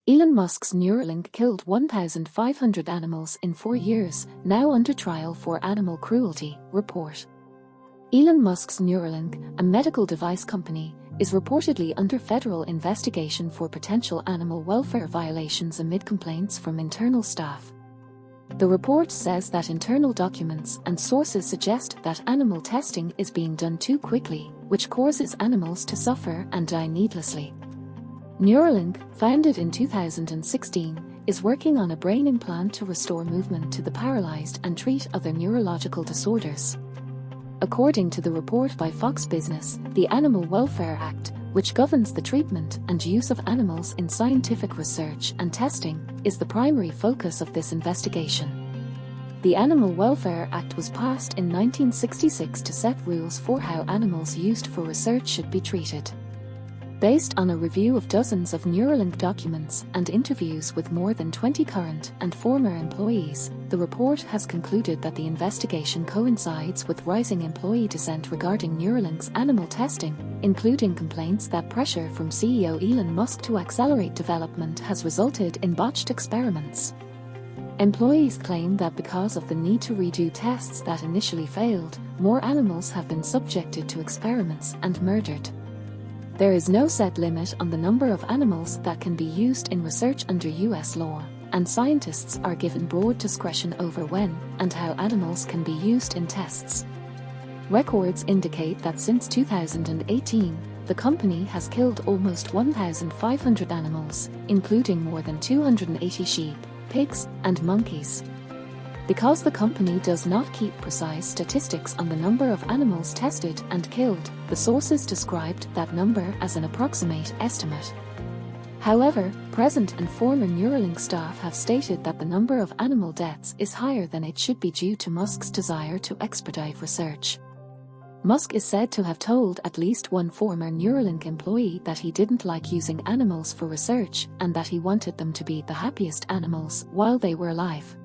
Elon Musk's Neuralink killed 1,500 animals in 4 years, now under trial for animal cruelty, report. Elon Musk's Neuralink, a medical device company, is reportedly under federal investigation for potential animal welfare violations amid complaints from internal staff. The report says that internal documents and sources suggest that animal testing is being done too quickly, which causes animals to suffer and die needlessly. Neuralink, founded in 2016, is working on a brain implant to restore movement to the paralyzed and treat other neurological disorders. According to the report by FoxBusiness, the Animal Welfare Act, which governs the treatment and use of animals in scientific research and testing, is the primary focus of this investigation. The Animal Welfare Act was passed in 1966 to set rules for how animals used for research should be treated. Based on a review of dozens of Neuralink documents and interviews with more than 20 current and former employees, the report has concluded that the investigation coincides with rising employee dissent regarding Neuralink's animal testing, including complaints that pressure from CEO Elon Musk to accelerate development has resulted in botched experiments. Employees claim that because of the need to redo tests that initially failed, more animals have been subjected to experiments and murdered. There is no set limit on the number of animals that can be used in research under US law, and scientists are given broad discretion over when and how animals can be used in tests. Records indicate that since 2018, the company has killed almost 1,500 animals, including more than 280 sheep, pigs, and monkeys. Because the company does not keep precise statistics on the number of animals tested and killed, the sources described that number as an approximate estimate. However, present and former Neuralink staff have stated that the number of animal deaths is higher than it should be due to Musk's desire to expedite research. Musk is said to have told at least one former Neuralink employee that he didn't like using animals for research and that he wanted them to be the happiest animals while they were alive.